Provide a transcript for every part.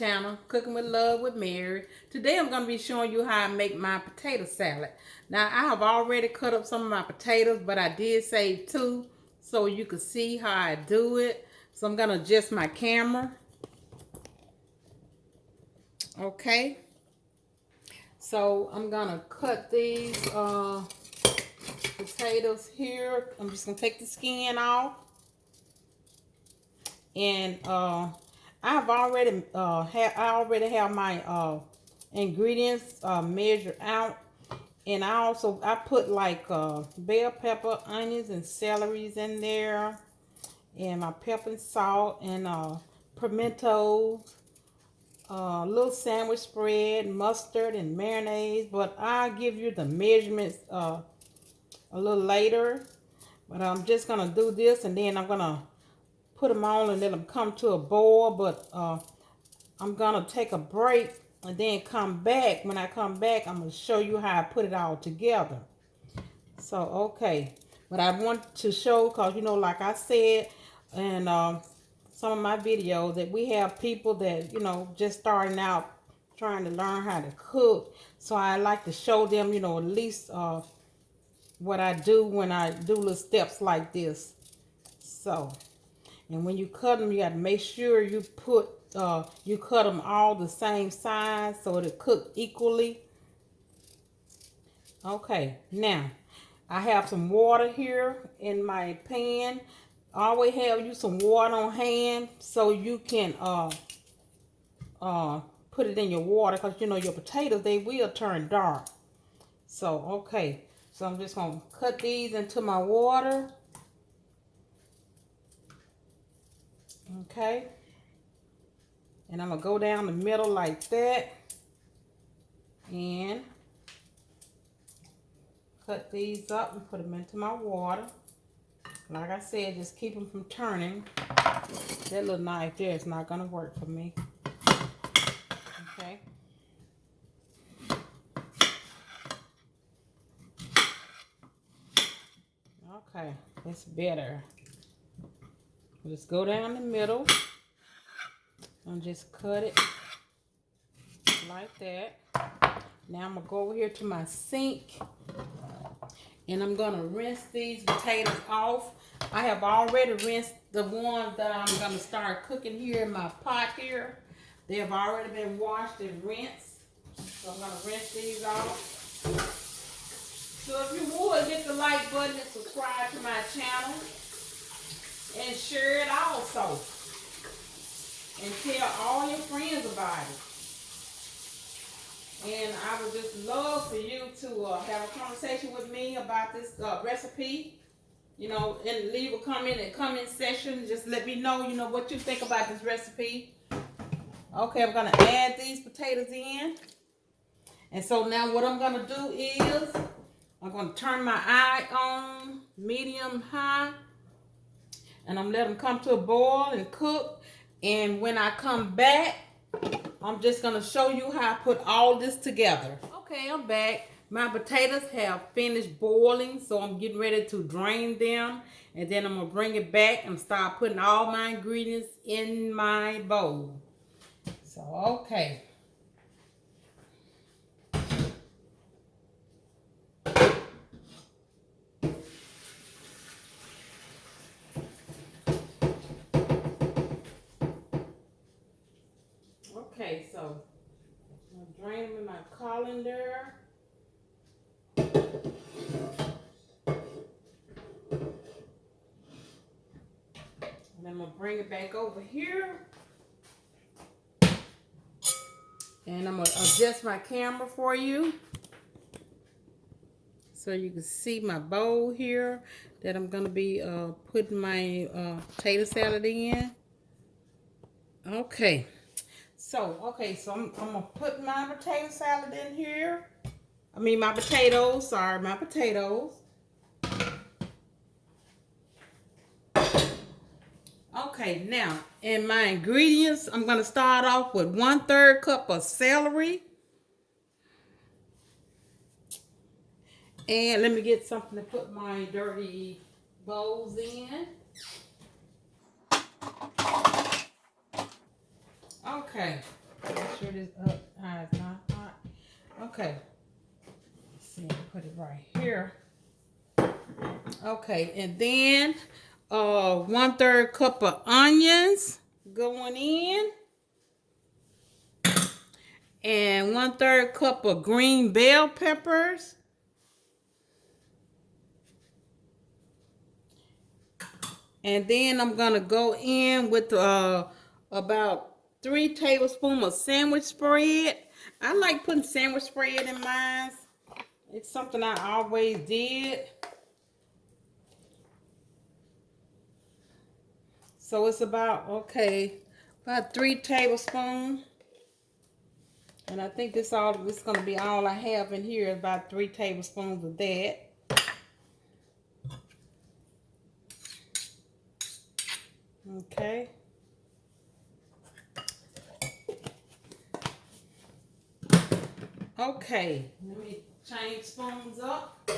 channel, Cooking with Love with Mary. Today I'm going to be showing you how I make my potato salad. Now I have already cut up some of my potatoes, but I did save two so you can see how I do it. So I'm going to adjust my camera. Okay. So I'm going to cut these potatoes here. I'm just going to take the skin off. And I already have my ingredients measured out, and I put like bell pepper, onions, and celeries in there, and my pepper and salt, and pimento, little sandwich spread, mustard, and marinade. But I'll give you the measurements a little later. But I'm just gonna do this, and then I'm gonna put them on and let them come to a boil. But I'm gonna take a break and then come back. When I come back, I'm gonna show you how I put it all together. So okay, but I want to show, because you know, like I said in some of my videos, that we have people that, you know, just starting out trying to learn how to cook. So I like to show them, you know, at least what I do when I do little steps like this. So, and when you cut them, you got to make sure you cut them all the same size so it'll cook equally. Okay, now I have some water here in my pan. Always have you some water on hand so you can put it in your water, because you know your potatoes, they will turn dark. So okay, so I'm just gonna cut these into my water. Okay, and I'm gonna go down the middle like that and cut these up and put them into my water. Like I said, just keep them from turning. That little knife there is not gonna work for me. Okay. Okay, that's better. Just go down the middle and just cut it like that. Now I'm gonna go over here to my sink and I'm gonna rinse these potatoes off. I have already rinsed the ones that I'm gonna start cooking here in my pot here. They have already been washed and rinsed. So I'm gonna rinse these off. So if you would, hit the like button and subscribe to my channel. And share it also. And tell all your friends about it. And I would just love for you to have a conversation with me about this recipe. You know, and leave a comment in the comment section. Just let me know, you know, what you think about this recipe. Okay, I'm going to add these potatoes in. And so now what I'm going to do is, I'm going to turn my eye on medium high. And I'm letting them come to a boil and cook. And when I come back, I'm just going to show you how I put all this together. Okay, I'm back. My potatoes have finished boiling, so I'm getting ready to drain them. And then I'm going to bring it back and start putting all my ingredients in my bowl. So, okay. Okay, so I'm going to drain them in my colander. And I'm going to bring it back over here. And I'm going to adjust my camera for you, so you can see my bowl here that I'm going to be putting my potato salad in. Okay. So I'm going to put my potato salad in here. I mean my potatoes, sorry, my potatoes. Okay, now in my ingredients, I'm going to start off with 1/3 cup of celery. And let me get something to put my dirty bowls in. Okay. sure this eye is not hot. Okay. Let's see, put it right here. Okay, and then 1/3 cup of onions going in. And 1/3 cup of green bell peppers. And then I'm gonna go in with about 3 tablespoons of sandwich spread. I like putting sandwich spread in mine. It's something I always did. So it's about 3 tablespoons. And I think this gonna be all I have in here, about 3 tablespoons of that. Okay. Okay, let me change spoons up.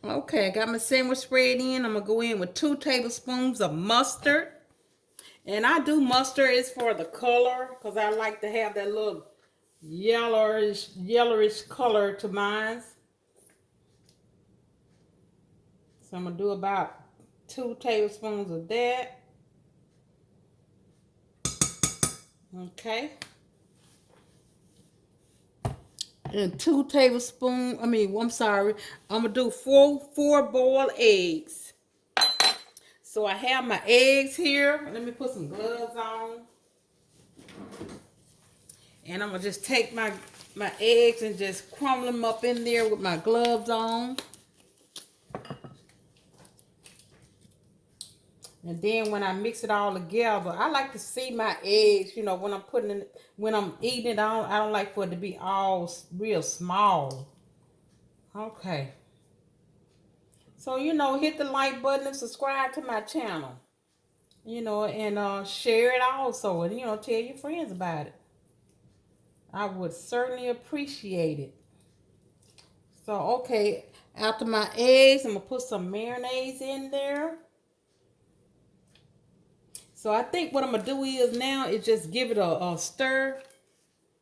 Okay, I got my sandwich spread in. I'm gonna go in with 2 tablespoons of mustard. And I do mustard is for the color, because I like to have that little yellowish color to mine. So I'm gonna do about 2 tablespoons of that. Okay. And 2 tablespoons, I'm gonna do four boiled eggs. So I have my eggs here. Let me put some gloves on. And I'm gonna just take my eggs and just crumble them up in there with my gloves on. And then when I mix it all together, I like to see my eggs, you know, when I'm eating it, I don't like for it to be all real small. Okay. So, you know, hit the like button and subscribe to my channel. You know, and share it also, and, you know, tell your friends about it. I would certainly appreciate it. So, okay, after my eggs, I'm going to put some mayonnaise in there. So I think what I'm going to do is just give it a stir.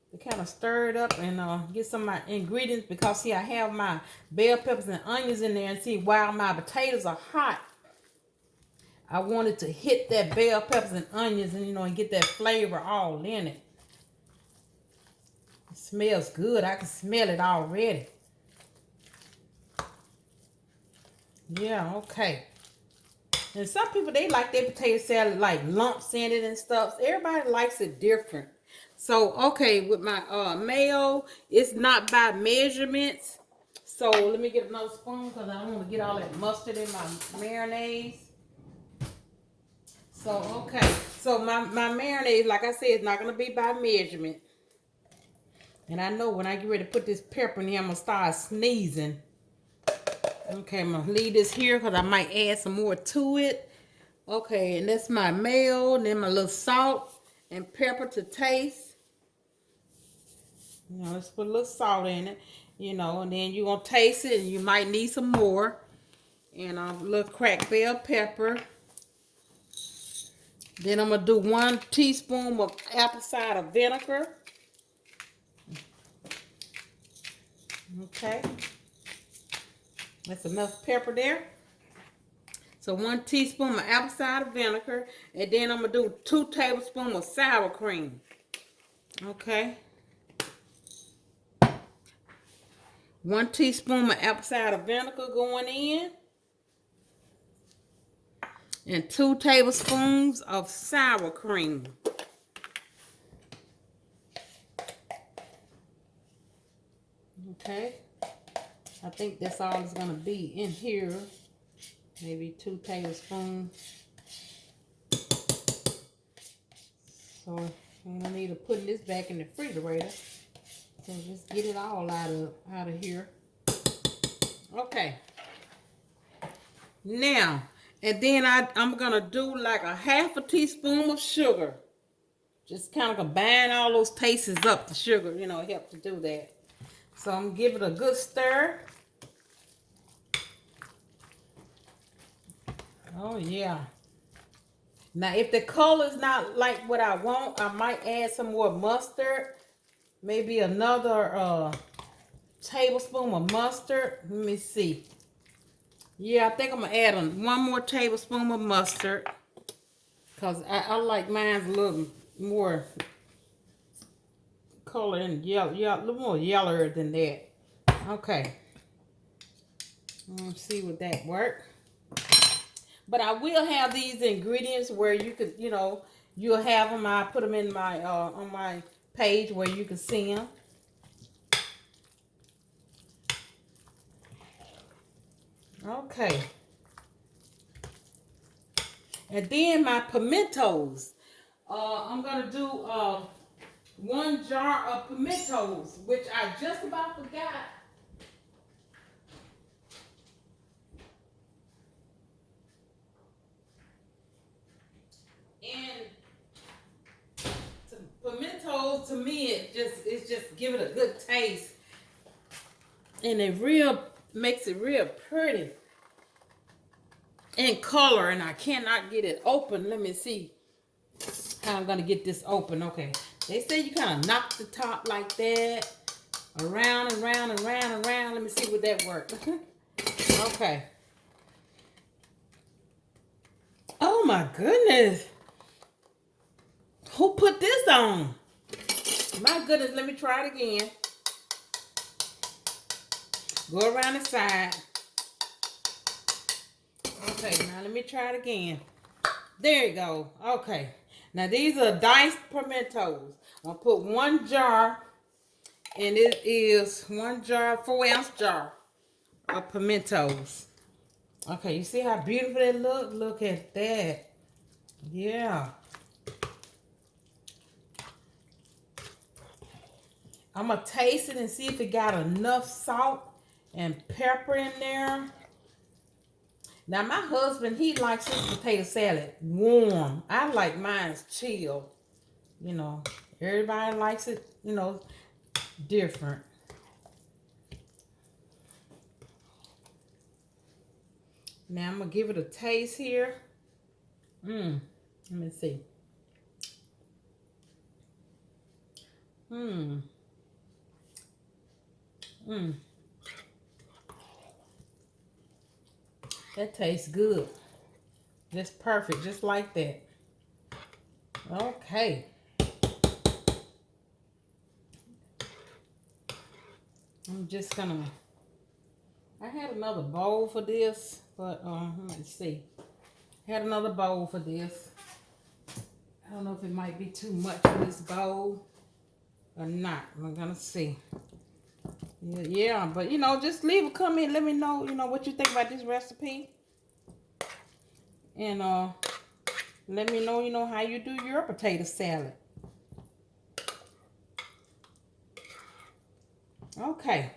To kind of stir it up and get some of my ingredients. Because, see, I have my bell peppers and onions in there. And see, while my potatoes are hot, I wanted to hit that bell peppers and onions and, you know, and get that flavor all in it. It smells good. I can smell it already. Yeah, okay. And some people, they like their potato salad like lumps in it and stuff. Everybody likes it different. So, okay, with my mayo, it's not by measurements. So, let me get another spoon because I don't want to get all that mustard in my marinade. So, okay. So, my marinade, like I said, is not going to be by measurement. And I know when I get ready to put this pepper in here, I'm going to start sneezing. Okay, I'm going to leave this here because I might add some more to it. Okay, and that's my mayo, and then my little salt and pepper to taste. You know, let's put a little salt in it, you know, and then you're going to taste it, and you might need some more. And a little cracked bell pepper. Then I'm going to do 1 teaspoon of apple cider vinegar. Okay. That's enough pepper there. So 1 teaspoon of apple cider vinegar. And then I'm going to do 2 tablespoons of sour cream. Okay. 1 teaspoon of apple cider vinegar going in. And 2 tablespoons of sour cream. Okay. I think that's all it's going to be in here. Maybe 2 tablespoons. So I need to put this back in the refrigerator. So just get it all out of here. Okay. Now, and then I'm going to do like a 1/2 teaspoon of sugar. Just kind of combine all those tastes up. The sugar, you know, help to do that. So I'm going to give it a good stir. Oh, yeah. Now, if the color is not like what I want, I might add some more mustard. Maybe another tablespoon of mustard. Let me see. Yeah, I think I'm going to add one more tablespoon of mustard. Because I like mine a little more color and yellow, a little more yellower than that. Okay. Let's see what that works. But I will have these ingredients where you could, you'll have them. I put them in my on my page where you can see them. Okay. And then my pimentos. I'm gonna do 1 jar of pimentos, which I just about forgot. And pimentos, to me, it's just give it a good taste, and it makes it real pretty in color. And I cannot get it open. Let me see how I'm gonna get this open. Okay, they say you kind of knock the top like that, around and round and round and round. Let me see would that work. Okay. Oh my goodness. Who put this on? My goodness, let me try it again. Go around the side. Okay, now let me try it again. There you go. Okay. Now these are diced pimentos. I'm gonna put 1 jar, and it is 1 jar, 4-ounce jar of pimentos. Okay, you see how beautiful they look? Look at that. Yeah. I'm going to taste it and see if it got enough salt and pepper in there. Now, my husband, he likes his potato salad warm. I like mine chilled. Everybody likes it, different. Now, I'm going to give it a taste here. Let me see. That tastes good. Just perfect, just like that. Okay. I'm just gonna, I had another bowl for this, but let me see. I had another bowl for this. I don't know if it might be too much for this bowl or not. I'm gonna see. Yeah, but just leave a comment. Let me know, what you think about this recipe. And let me know, how you do your potato salad. Okay.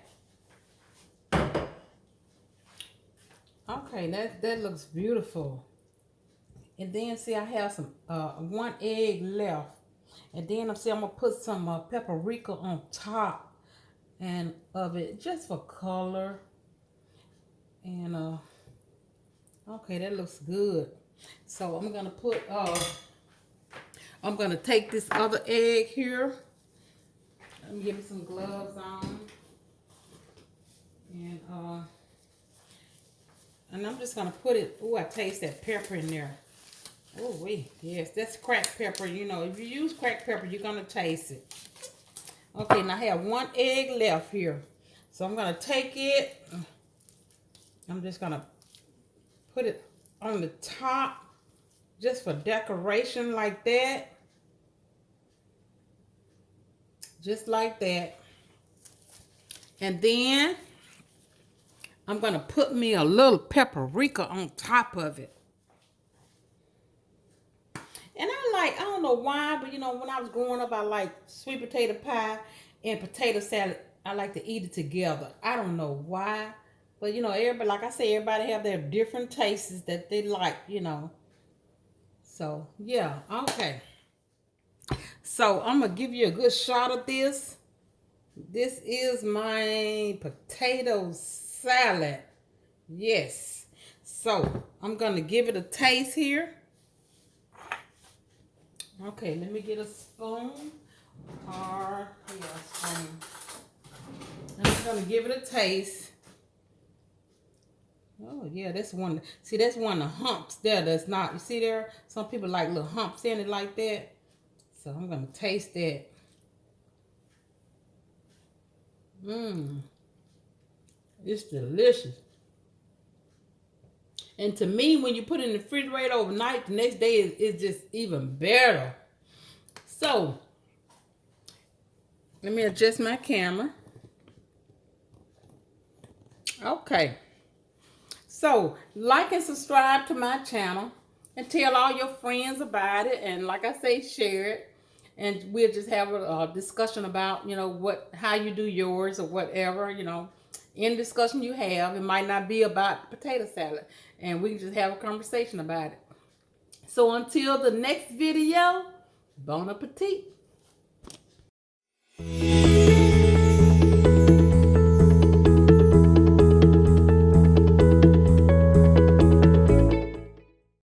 Okay, that looks beautiful. And then see, I have some 1 egg left. And then I'm gonna put some paprika on top and of it, just for color. And okay, that looks good. So I'm gonna put I'm gonna take this other egg here. Let me give me some gloves on. And I'm just gonna put it. Oh, I taste that pepper in there. Oh wait, yes, that's cracked pepper. If you use cracked pepper, you're gonna taste it. Okay, now I have 1 egg left here. So I'm gonna take it. I'm just gonna put it on the top, just for decoration like that. Just like that. And then I'm gonna put me a little paprika on top of it. And I don't know why, but when I was growing up, I like sweet potato pie and potato salad. I like to eat it together. I don't know why, but everybody, like I said, everybody have their different tastes that they like, So yeah, okay. So I'm gonna give you a good shot of this. This is my potato salad. Yes. So I'm gonna give it a taste here. Okay, let me get a spoon. Or, yeah, a spoon. I'm just going to give it a taste. Oh, yeah, that's one. See, that's one of the humps there that's not. You see there? Some people like little humps in it like that. So I'm going to taste that. Mmm. It's delicious. And to me, when you put it in the refrigerator overnight, the next day is just even better. So, let me adjust my camera. Okay. So, like and subscribe to my channel and tell all your friends about it. And like I say, share it. And we'll just have a discussion about, you know, how you do yours or whatever, you know. Any discussion you have, it might not be about potato salad. And we can just have a conversation about it. So until the next video, bon appetit.